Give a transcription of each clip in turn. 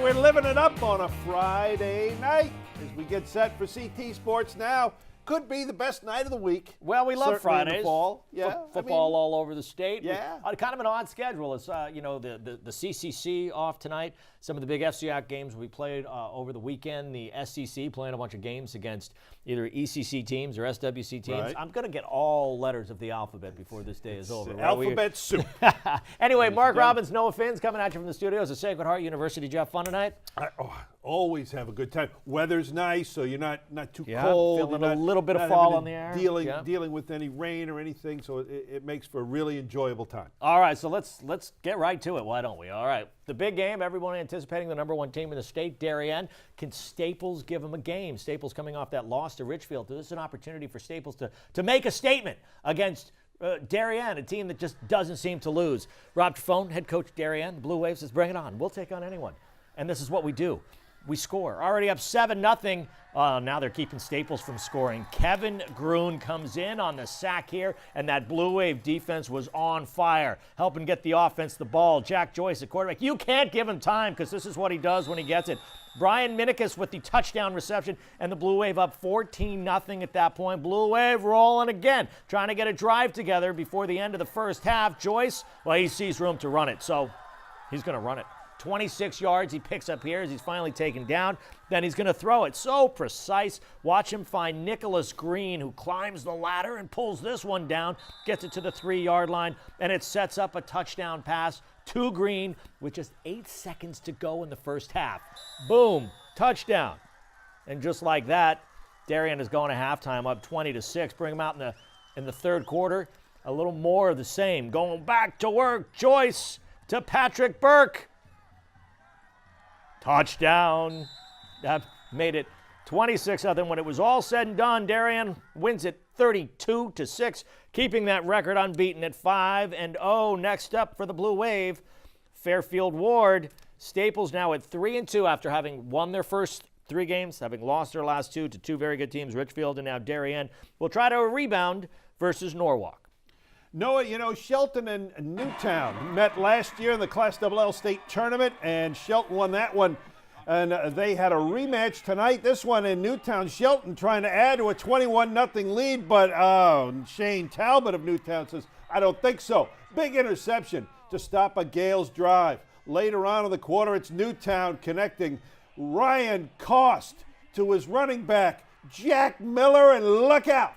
we're living it up on a Friday night as we get set for CT Sports Now. Could be the best night of the week. Well, we love Certainly in Fridays. the fall. Yeah, Football all over the state. Yeah. Kind of an odd schedule. It's, the CCC off tonight. Some of the big FCAC games we played over the weekend. The SEC playing a bunch of games against either ECC teams or SWC teams. Right. I'm going to get all letters of the alphabet before this day is over. Alphabet soup. Anyway, Mark Robbins, Noah Finns coming at you from the studios at Sacred Heart University. Did you have fun tonight? I always have a good time. Weather's nice, so you're not too Yeah, cold. feeling You're a not- little bit of not fall having on the air. Dealing with any rain or anything, so it makes for a really enjoyable time. All right, so let's get right to it. Why don't we? All right, the big game. Everyone anticipating the number one team in the state, Darien. Can Staples give them a game? Staples coming off that loss to Richfield. This is an opportunity for Staples to make a statement against Darien, a team that just doesn't seem to lose. Rob Trifone, head coach Darien, the Blue Waves, says, bring it on. We'll take on anyone. And this is what we do. We score. Already up 7-0. Now they're keeping Staples from scoring. Kevin Groon comes in on the sack here, and that Blue Wave defense was on fire, helping get the offense the ball. Jack Joyce, at quarterback. You can't give him time because this is what he does when he gets it. Brian Minikis with the touchdown reception, and the Blue Wave up 14-0 at that point. Blue Wave rolling again, trying to get a drive together before the end of the first half. Joyce, well, he sees room to run it, so he's going to run it. 26 yards he picks up here as he's finally taken down. Then he's going to throw it. So precise. Watch him find Nicholas Green, who climbs the ladder and pulls this one down, gets it to the 3-yard line, and it sets up a touchdown pass to Green with just 8 seconds to go in the first half. Boom, touchdown. And just like that, Darien is going to halftime up 20-6. Bring him out in the third quarter. A little more of the same. Going back to work. Joyce to Patrick Burke. Touchdown. That made it 26-0. When it was all said and done, Darien wins it 32-6, keeping that record unbeaten at 5-0. Next up for the Blue Wave, Fairfield Ward. Staples now at 3-2 after having won their first 3 games, having lost their last 2 to 2 very good teams, Richfield and now Darien. Will try to rebound versus Norwalk. Noah, Shelton and Newtown met last year in the Class XXL state tournament, and Shelton won that one. And they had a rematch tonight. This one in Newtown. Shelton trying to add to a 21-0 lead, but Shane Talbot of Newtown says, I don't think so. Big interception to stop a Gales drive. Later on in the quarter, it's Newtown connecting Ryan Cost to his running back, Jack Miller, and look out.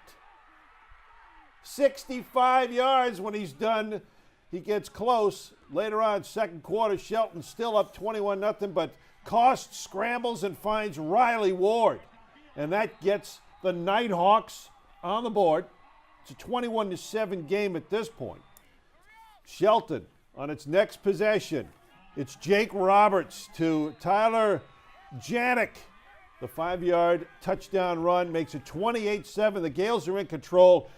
65 yards when he's done. He gets close. Later on, second quarter, Shelton still up 21-0, but Cost scrambles and finds Riley Ward. And that gets the Nighthawks on the board. It's a 21-7 game at this point. Shelton on its next possession. It's Jake Roberts to Tyler Janik. The 5-yard touchdown run makes it 28-7. The Gales are in control.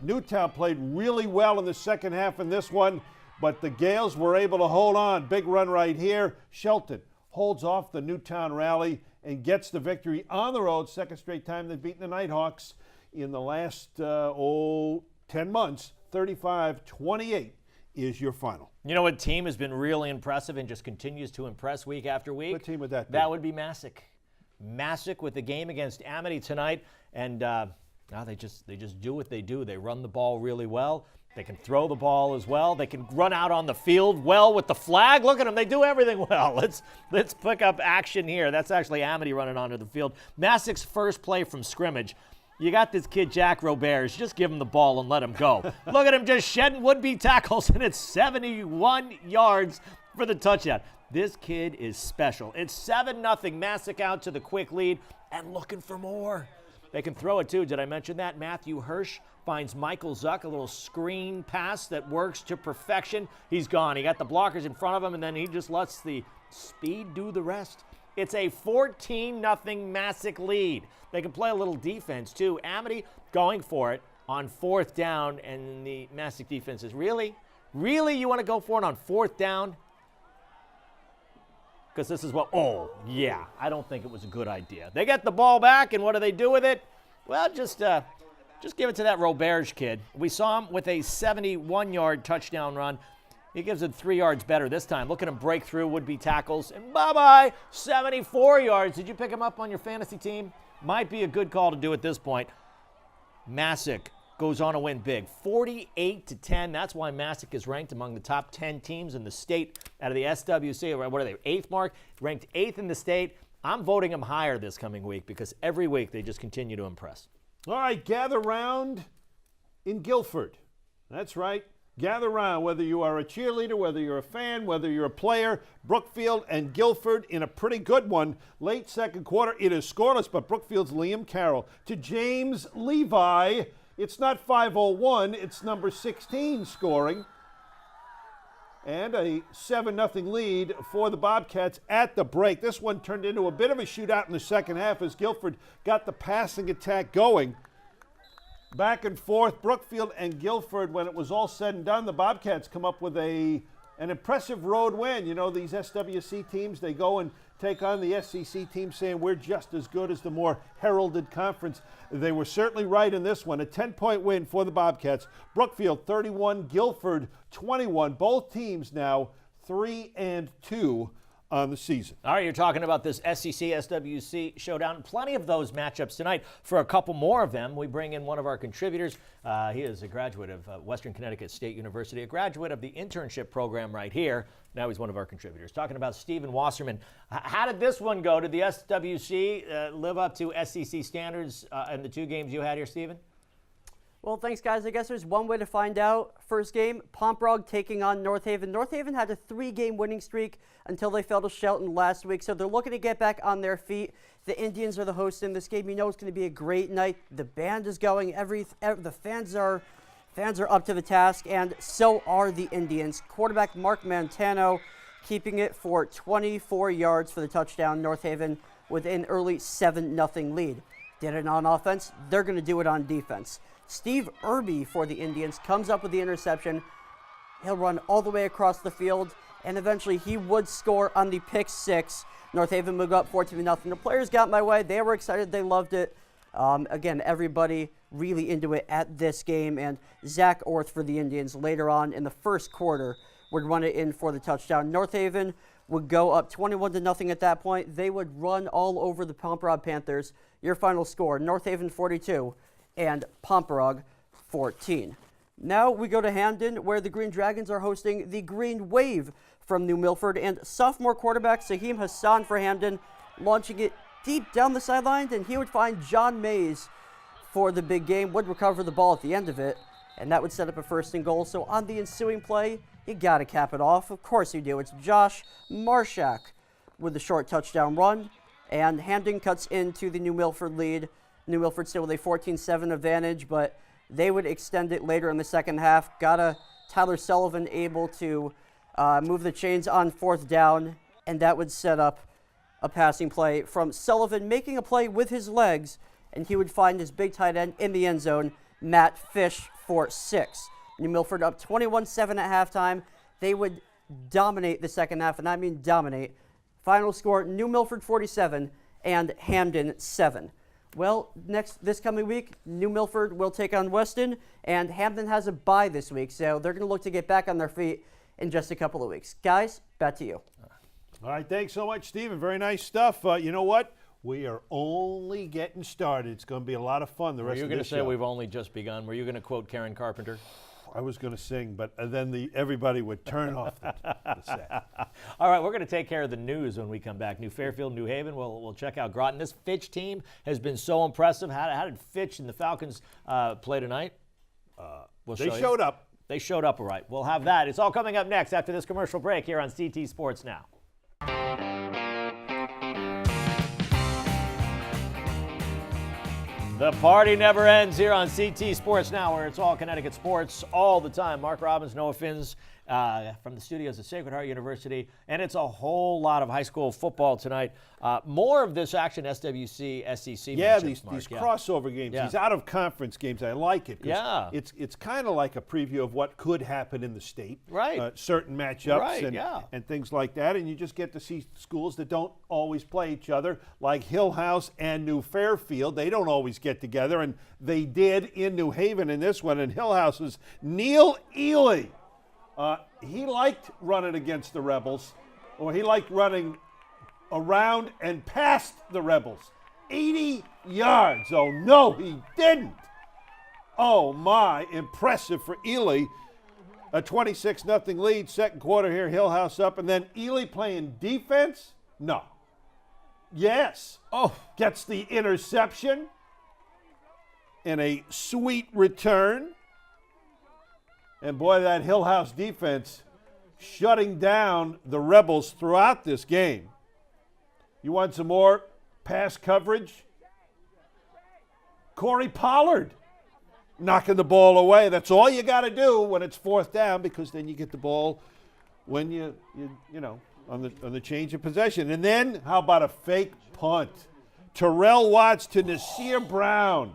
Newtown played really well in the second half in this one, but the Gales were able to hold on. Big run right here. Shelton holds off the Newtown rally and gets the victory on the road. Second straight time they've beaten the Nighthawks in the last 10 months. 35-28 is your final. You know what team has been really impressive and just continues to impress week after week? What team would that be? That would be Masuk. Masuk with the game against Amity tonight, and now they just do what they do. They run the ball really well. They can throw the ball as well. They can run out on the field well with the flag. Look at them. They do everything well. Let's pick up action here. That's actually Amity running onto the field. Masuk's first play from scrimmage. You got this kid, Jack Roberts. Just give him the ball and let him go. Look at him just shedding would-be tackles, and it's 71 yards for the touchdown. This kid is special. It's 7-0. Masuk out to the quick lead and looking for more. They can throw it too. Did I mention that? Matthew Hirsch finds Michael Zuck, a little screen pass that works to perfection. He's gone. He got the blockers in front of him, and then he just lets the speed do the rest. It's a 14-0 Masuk lead. They can play a little defense too. Amity going for it on 4th down, and the Masuk defense is, really? Really you want to go for it on 4th down? Because this is what, I don't think it was a good idea. They get the ball back, and what do they do with it? Well, just give it to that Roberge kid. We saw him with a 71-yard touchdown run. He gives it 3 yards better this time. Look at him break through would-be tackles. And bye-bye, 74 yards. Did you pick him up on your fantasy team? Might be a good call to do at this point. Masuk goes on to win big, 48-10. That's why Masuk is ranked among the top 10 teams in the state out of the SWC. What are they, 8th mark? Ranked 8th in the state. I'm voting him higher this coming week because every week they just continue to impress. All right, gather round in Guilford. That's right. Gather round, whether you are a cheerleader, whether you're a fan, whether you're a player. Brookfield and Guilford in a pretty good one. Late second quarter, it is scoreless, but Brookfield's Liam Carroll to James Levi. It's not 501, it's number 16 scoring. And a 7-0 lead for the Bobcats at the break. This one turned into a bit of a shootout in the second half as Guilford got the passing attack going. Back and forth, Brookfield and Guilford, when it was all said and done, the Bobcats come up with an impressive road win. You know, these SWC teams, they go and take on the SEC team saying we're just as good as the more heralded conference. They were certainly right in this one. A 10-point win for the Bobcats. Brookfield 31, Guilford 21. Both teams now 3-2 on the season. All right, you're talking about this SEC SWC showdown. Plenty of those matchups tonight. For a couple more of them, we bring in one of our contributors. He is a graduate of Western Connecticut State University, a graduate of the internship program right here. Now he's one of our contributors. Talking about Stephen Wasserman. How did this one go? Did the SWC live up to SEC standards in the 2 games you had here, Stephen? Well, thanks, guys. I guess there's one way to find out. First game, Pomperaug taking on North Haven. North Haven had a 3-game winning streak until they fell to Shelton last week, so they're looking to get back on their feet. The Indians are the hosts in this game. You know it's going to be a great night. The band is going. The fans are up to the task, and so are the Indians. Quarterback Mark Montano keeping it for 24 yards for the touchdown. North Haven with an early 7-0 lead. Did it on offense. They're going to do it on defense. Steve Irby for the Indians comes up with the interception. He'll run all the way across the field, and eventually he would score on the pick 6. North Haven would go up 14-0. The players got my way. They were excited. They loved it. Again, everybody really into it at this game, and Zach Orth for the Indians later on in the first quarter would run it in for the touchdown. North Haven would go up 21-0 at that point. They would run all over the Pomperaug Panthers. Your final score, North Haven 42 and Pomperaug 14. Now we go to Hamden, where the Green Dragons are hosting the Green Wave from New Milford, and sophomore quarterback Saheem Hassan for Hamden launching it deep down the sideline, and he would find John Mays for the big game, would recover the ball at the end of it, and that would set up a 1st and goal. So on the ensuing play, you got to cap it off. Of course you do. It's Josh Marshak with the short touchdown run, and Hamden cuts into the New Milford lead. New Milford still with a 14-7 advantage, but they would extend it later in the second half. Tyler Sullivan able to move the chains on 4th down, and that would set up a passing play from Sullivan making a play with his legs, and he would find his big tight end in the end zone, Matt Fish, for 6. New Milford up 21-7 at halftime. They would dominate the second half, and I mean dominate. Final score, New Milford 47 and Hamden 7. Well, this coming week, New Milford will take on Weston, and Hamden has a bye this week, so they're going to look to get back on their feet in just a couple of weeks. Guys, back to you. All right, thanks so much, Stephen. Very nice stuff. You know what? We are only getting started. It's going to be a lot of fun the rest of the show. Were you going to say we've only just begun? Were you going to quote Karen Carpenter? I was going to sing, but then everybody would turn off the set. All right, we're going to take care of the news when we come back. New Fairfield, New Haven. We'll check out Groton. This Fitch team has been so impressive. How did Fitch and the Falcons play tonight? They showed up. They showed up all right. We'll have that. It's all coming up next after this commercial break here on CT Sports Now. The party never ends here on CT Sports Now, where it's all Connecticut sports all the time. Mark Robbins, Noah Finns from the studios at Sacred Heart University, and it's a whole lot of high school football tonight. More of this action, SWC, SEC. Yeah, matchups, these Mark. crossover games, these out-of-conference games. I like it. Yeah. It's kind of like a preview of what could happen in the state. Right. Certain matchups and things like that, and you just get to see schools that don't always play each other, like Hillhouse and New Fairfield. They don't always get together, and they did in New Haven in this one, and Hillhouse's Neil Ely He liked running against the Rebels, or he liked running around and past the Rebels. 80 yards. Oh, no, he didn't. Oh, my. Impressive for Ely. A 26-0 lead. Second quarter here, Hillhouse up. And then Ely playing defense? No. Yes. Oh. Gets the interception. And a sweet return. And boy, that Hillhouse defense shutting down the Rebels throughout this game. You want some more pass coverage? Corey Pollard knocking the ball away. That's all you got to do when it's fourth down, because then you get the ball when you know, on the change of possession. And then how about a fake punt? Terrell Watts to Nasir Brown.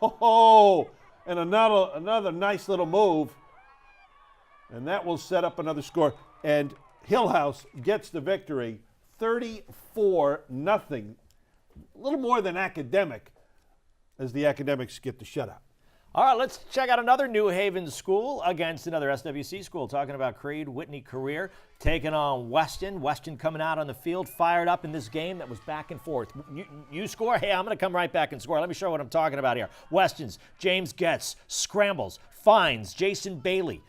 Oh, and another nice little move. And that will set up another score. And Hillhouse gets the victory, 34-0. A little more than academic, as the Academics get the shutout. All right, let's check out another New Haven school against another SWC school. Talking about Creed, Whitney Career taking on Weston. Weston coming out on the field, fired up in this game that was back and forth. You score? Hey, I'm going to come right back and score. Let me show you what I'm talking about here. Weston's James Getz, scrambles, finds Jason Bailey.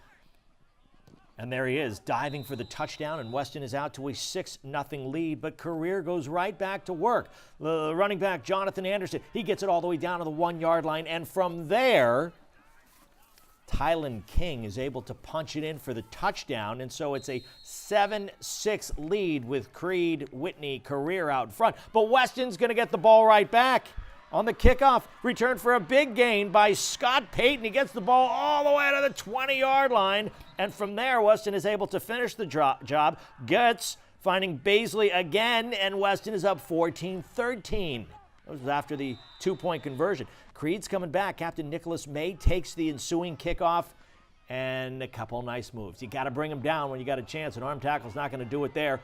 And there he is, diving for the touchdown, and Weston is out to a 6-0 lead, but Career goes right back to work. The running back, Jonathan Anderson, he gets it all the way down to the 1-yard line, and from there, Tylen King is able to punch it in for the touchdown, and so it's a 7-6 lead with Creed, Whitney, Career out in front. But Weston's going to get the ball right back. On the kickoff, return for a big gain by Scott Payton. He gets the ball all the way to the 20-yard line. And from there, Weston is able to finish the job. Getz finding Baisley again, and Weston is up 14-13. That was after the 2-point conversion. Creed's coming back. Captain Nicholas May takes the ensuing kickoff, and a couple nice moves. You got to bring him down when you got a chance. An arm tackle's not going to do it there.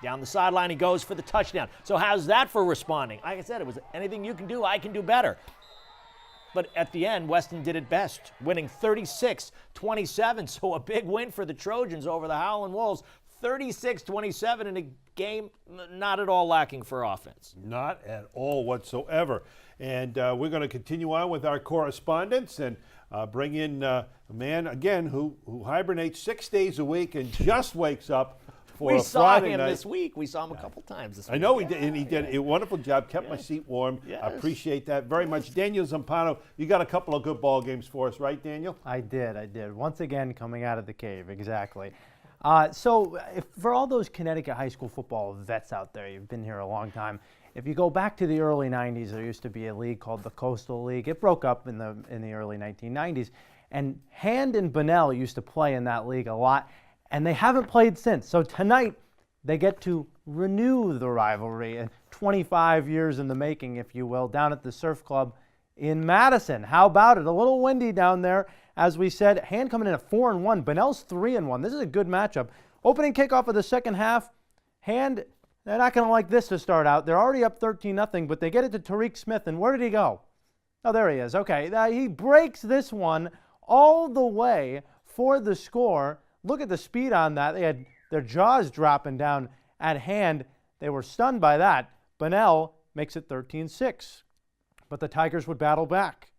Down the sideline he goes for the touchdown. So how's that for responding? Like I said, it was anything you can do, I can do better. But at the end, Weston did it best, winning 36-27. So a big win for the Trojans over the Howland Wolves. 36-27 in a game not at all lacking for offense. Not at all whatsoever. And we're going to continue on with our correspondence and bring in a man, again, who hibernates 6 days a week and just wakes up for we a saw Friday him night. this week. We saw him a couple times this week. I know he did, and he did a wonderful job, kept my seat warm. Yes. I appreciate that very much. Daniel Zampano, you got a couple of good ball games for us, right, Daniel? I did. Once again, coming out of the cave, exactly. For all those Connecticut high school football vets out there, you've been here a long time. If you go back to the early 90s, there used to be a league called the Coastal League. It broke up in the early 1990s. And Hamden and Bunnell used to play in that league a lot, and they haven't played since. So tonight, they get to renew the rivalry, and 25 years in the making, if you will, down at the Surf Club in Madison. How about it? A little windy down there. As we said, Hand coming in at 4-1. Bunnell's 3-1. This is a good matchup. Opening kickoff of the second half. Hand, they're not going to like this to start out. They're already up 13-0, but they get it to Tariq Smith, and where did he go? Oh, there he is. Okay, he breaks this one all the way for the score. Look at the speed on that. They had their jaws dropping down at Hand. They were stunned by that. Bunnell makes it 13-6. But the Tigers would battle back.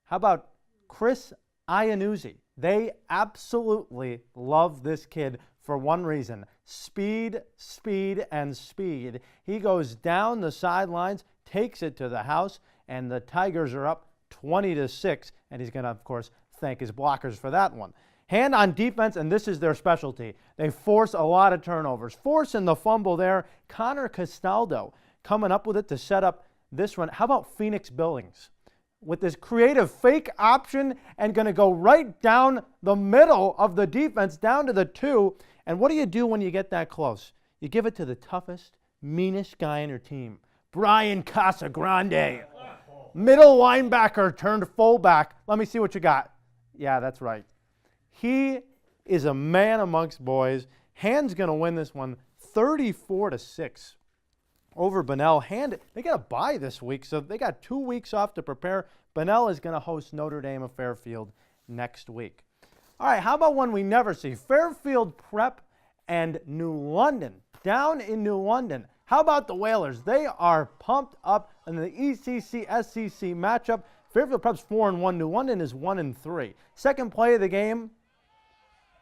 How about Chris Iannuzzi? They absolutely love this kid for one reason. Speed, speed, and speed. He goes down the sidelines, takes it to the house, and the Tigers are up 20-6. And he's going to, of course, thank his blockers for that one. Hand on defense, and this is their specialty. They force a lot of turnovers. Forcing the fumble there. Connor Castaldo coming up with it to set up this run. How about Phoenix Billings? With this creative fake option and going to go right down the middle of the defense, down to the 2. And what do you do when you get that close? You give it to the toughest, meanest guy in your team, Brian Casagrande. Middle linebacker turned fullback. Let me see what you got. Yeah, that's right. He is a man amongst boys. Hand's going to win this one 34-6 over Bunnell. Hand, they got a bye this week, so they got 2 weeks off to prepare. Bunnell is going to host Notre Dame of Fairfield next week. All right, how about one we never see? Fairfield Prep and New London. Down in New London. How about the Whalers? They are pumped up in the ECC-SCC matchup. Fairfield Prep's 4-1. New London is 1-3. Second play of the game.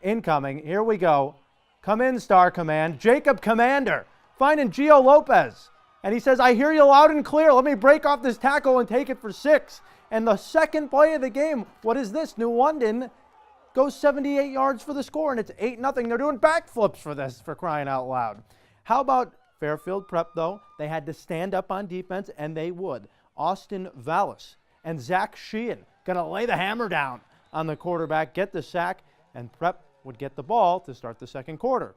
Incoming. Here we go. Come in, Star Command. Jacob Commander finding Gio Lopez. And he says, I hear you loud and clear. Let me break off this tackle and take it for 6. And the second play of the game, what is this? New London goes 78 yards for the score, and it's 8-0. They're doing backflips for this, for crying out loud. How about Fairfield Prep, though? They had to stand up on defense, and they would. Austin Vallis and Zach Sheehan going to lay the hammer down on the quarterback, get the sack, and Prep would get the ball to start the second quarter.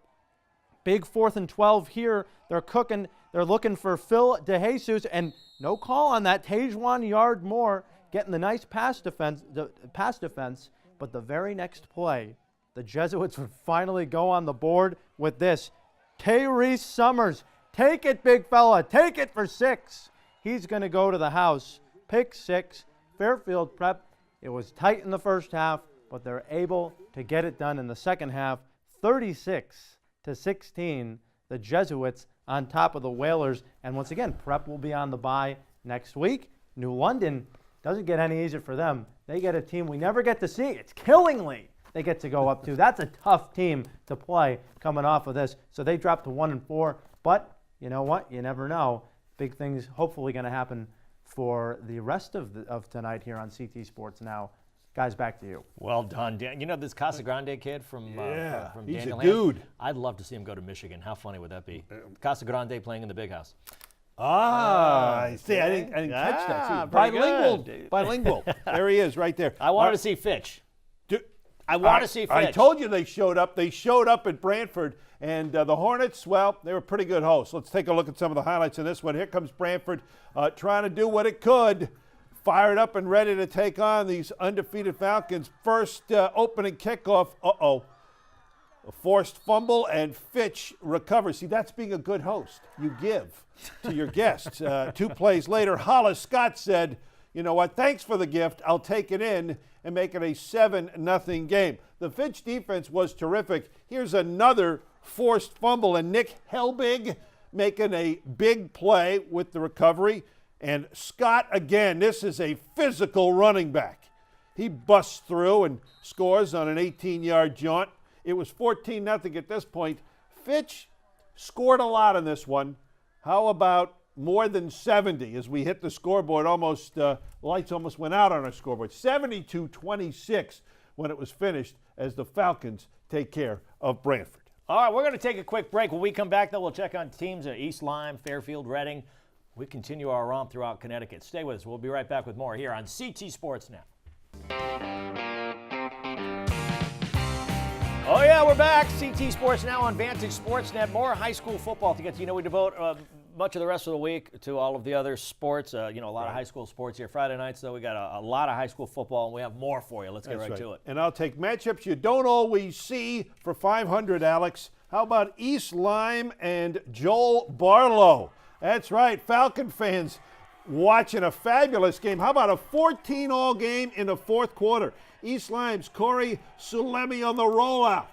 Big 4th and 12 here. They're cooking. They're looking for Phil DeJesus, and no call on that. Tajuan Yard-Moore getting the nice pass defense. But the very next play, the Jesuits would finally go on the board with this. Tyrese Summers, take it, big fella. Take it for 6. He's going to go to the house. Pick 6. Fairfield Prep, it was tight in the first half, but they're able to get it done in the second half. 36-16, the Jesuits on top of the Whalers. And once again, Prep will be on the bye next week. New London doesn't get any easier for them. They get a team we never get to see. It's Killingly they get to go up to. That's a tough team to play coming off of this. So they dropped to 1-4. But you know what? You never know. Big things hopefully going to happen for the rest of tonight here on CT Sports Now. Guys, back to you. Well done, Dan. You know this Casa Grande kid from he's Daniel a dude. Ham? I'd love to see him go to Michigan. How funny would that be? Casa Grande playing in the big house. I see. I didn't catch that. See, bilingual. There he is, right there. I wanted to see Fitch. I want to see Fitch. I told you they showed up. They showed up at Branford, and the Hornets, well, they were pretty good hosts. Let's take a look at some of the highlights in this one. Here comes Branford trying to do what it could. Fired up and ready to take on these undefeated Falcons. First opening kickoff. A forced fumble, and Fitch recovers. See, that's being a good host. You give to your guests. 2 plays later, Hollis Scott said, you know what, thanks for the gift. I'll take it in and make it a 7-0 game. The Fitch defense was terrific. Here's another forced fumble, and Nick Helbig making a big play with the recovery. And Scott, again, this is a physical running back. He busts through and scores on an 18-yard jaunt. It was 14-0 at this point. Fitch scored a lot in this one. How about more than 70 as we hit the scoreboard? Lights almost went out on our scoreboard. 72-26 when it was finished as the Falcons take care of Branford. All right, we're going to take a quick break. When we come back, though, we'll check on teams at East Lyme, Fairfield, Reading. We continue our romp throughout Connecticut. Stay with us. We'll be right back with more here on CT Sports Now. Oh, yeah, we're back. CT Sports Now on Vantage Sports Net. More high school football to get to. You know, we devote much of the rest of the week to all of the other sports. A lot of high school sports here. Friday nights, though, we got a lot of high school football, and we have more for you. Let's get right to it. And I'll take matchups you don't always see for 500, Alex. How about East Lyme and Joel Barlow? That's right, Falcon fans watching a fabulous game. How about a 14-all game in the fourth quarter? East Lyme's Corey Sulemi on the rollout.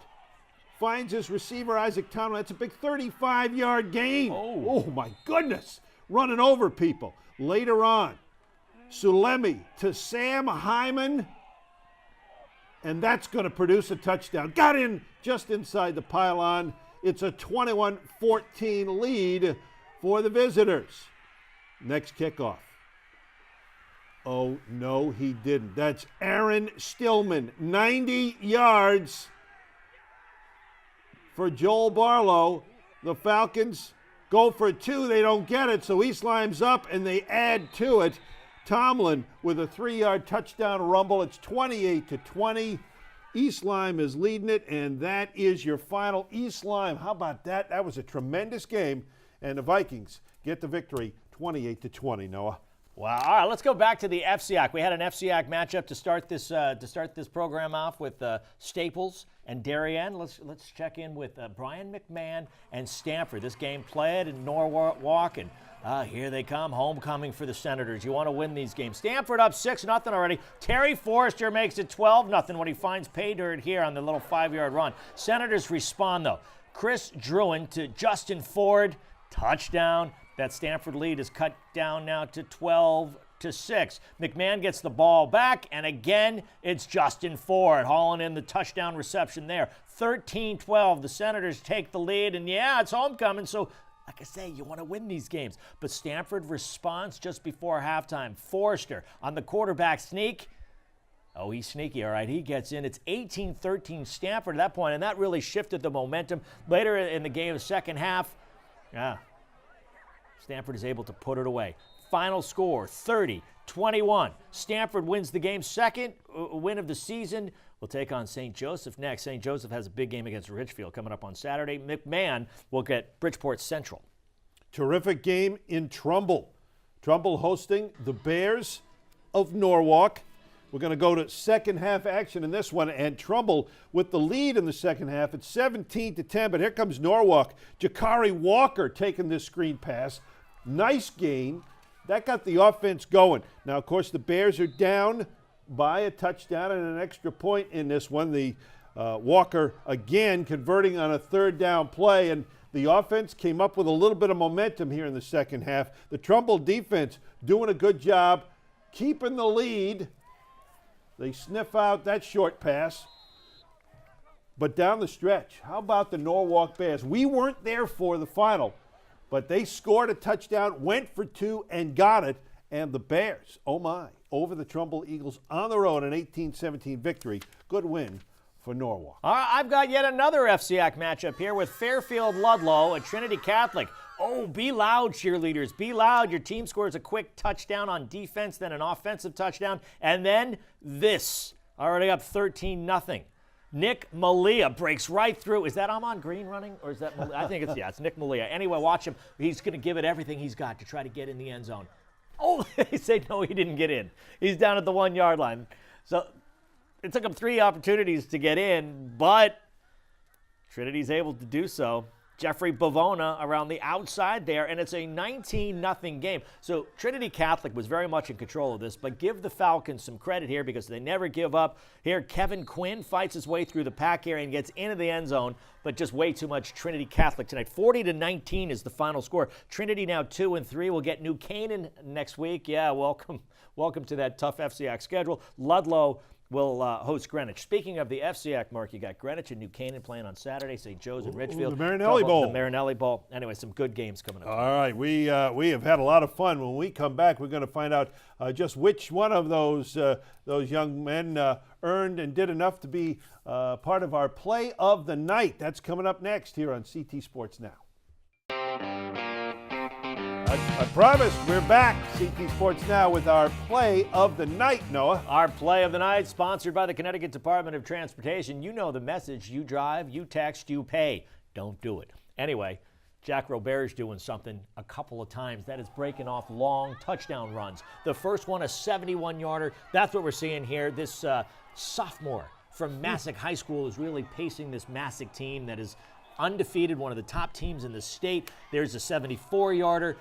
Finds his receiver, Isaac Tomlin. That's a big 35-yard gain. Oh, my goodness. Running over people. Later on, Sulemi to Sam Hyman. And that's going to produce a touchdown. Got in just inside the pylon. It's a 21-14 lead for the visitors. Next kickoff. Oh, no, he didn't. That's Aaron Stillman. 90 yards for Joel Barlow. The Falcons go for 2. They don't get it, so East Lyme's up, and they add to it. Tomlin with a 3-yard touchdown rumble. It's 28-20. East Lyme is leading it, and that is your final. East Lyme, how about that? That was a tremendous game. And the Vikings get the victory 28-20, Noah. Wow. All right, let's go back to the FCAC. We had an FCAC matchup to start this program off with Staples and Darien. Let's check in with Brian McMahon and Stanford. This game played in Norwalk, and here they come, homecoming for the Senators. You want to win these games. Stanford up 6-0 already. Terry Forrester makes it 12-0 when he finds pay dirt here on the little 5-yard run. Senators respond, though. Chris Druin to Justin Ford, touchdown. That Stanford lead is cut down now to 12-6. McMahon gets the ball back, and again, it's Justin Ford hauling in the touchdown reception there. 13-12, the Senators take the lead, and yeah, it's homecoming, so like I say, you want to win these games. But Stanford responds just before halftime. Forrester on the quarterback sneak. Oh, he's sneaky, all right. He gets in. It's 18-13 Stanford at that point, and that really shifted the momentum. Later in the game, the second half, Stanford is able to put it away. Final score, 30-21. Stanford wins the game, second win of the season. We'll take on St. Joseph next. St. Joseph has a big game against Richfield coming up on Saturday. McMahon will get Bridgeport Central. Terrific game in Trumbull. Trumbull hosting the Bears of Norwalk. We're going to go to second half action in this one, and Trumbull with the lead in the second half. It's 17-10, but here comes Norwalk. Jakari Walker taking this screen pass. Nice gain. That got the offense going. Now, of course, the Bears are down by a touchdown and an extra point in this one. The Walker, again, converting on a third down play, and the offense came up with a little bit of momentum here in the second half. The Trumbull defense doing a good job keeping the lead. They sniff out that short pass. But down the stretch, how about the Norwalk Bears? We weren't there for the final, but they scored a touchdown, went for two, and got it. And the Bears, oh my, over the Trumbull Eagles on the road, an 18-17 victory. Good win for Norwalk. All right, I've got yet another FCAC matchup here with Fairfield Ludlowe at Trinity Catholic. Oh, be loud, cheerleaders. Be loud. Your team scores a quick touchdown on defense, then an offensive touchdown, and then this. Already up 13-0. Nick Malia breaks right through. Is that Amon Green running? Or is that Malia? I think it's Nick Malia. Anyway, watch him. He's going to give it everything he's got to try to get in the end zone. Oh, they say no, he didn't get in. He's down at the 1-yard line. So it took him 3 opportunities to get in, but Trinity's able to do so. Jeffrey Bavona around the outside there, and it's a 19-0 game. So Trinity Catholic was very much in control of this, but give the Falcons some credit here because they never give up. Here, Kevin Quinn fights his way through the pack area and gets into the end zone, but just way too much Trinity Catholic tonight. 40-19 is the final score. Trinity now 2-3. We'll get New Canaan next week. Yeah, welcome to that tough FCAC schedule. Ludlowe will host Greenwich. Speaking of the FCAC, Mark, you got Greenwich and New Canaan playing on Saturday, St. Joe's and Richfield. The Marinelli Bowl. The Marinelli Bowl. Anyway, some good games coming up. All right, we have had a lot of fun. When we come back, we're going to find out just which one of those young men earned and did enough to be part of our play of the night. That's coming up next here on CT Sports Now. I promised we're back, CT Sports Now, with our play of the night, Noah. Our play of the night, sponsored by the Connecticut Department of Transportation. You know the message. You drive, you text, you pay. Don't do it. Anyway, Jack Robert's doing something a couple of times. That is breaking off long touchdown runs. The first one, a 71-yarder. That's what we're seeing here. This sophomore from Masuk High School is really pacing this Masuk team that is undefeated, one of the top teams in the state. There's a 74-yarder.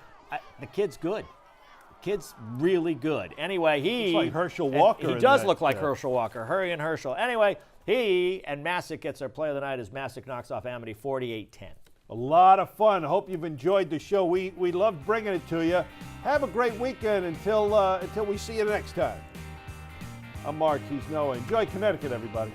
The kid's good. The kid's really good. Anyway, he looks like Herschel Walker. He does look like Herschel Walker. Hurry and Herschel. Anyway, he and Masuk gets our play of the night as Masuk knocks off Amity 48-10. A lot of fun. Hope you've enjoyed the show. We love bringing it to you. Have a great weekend until we see you next time. I'm Mark. He's Noah. Enjoy Connecticut, everybody.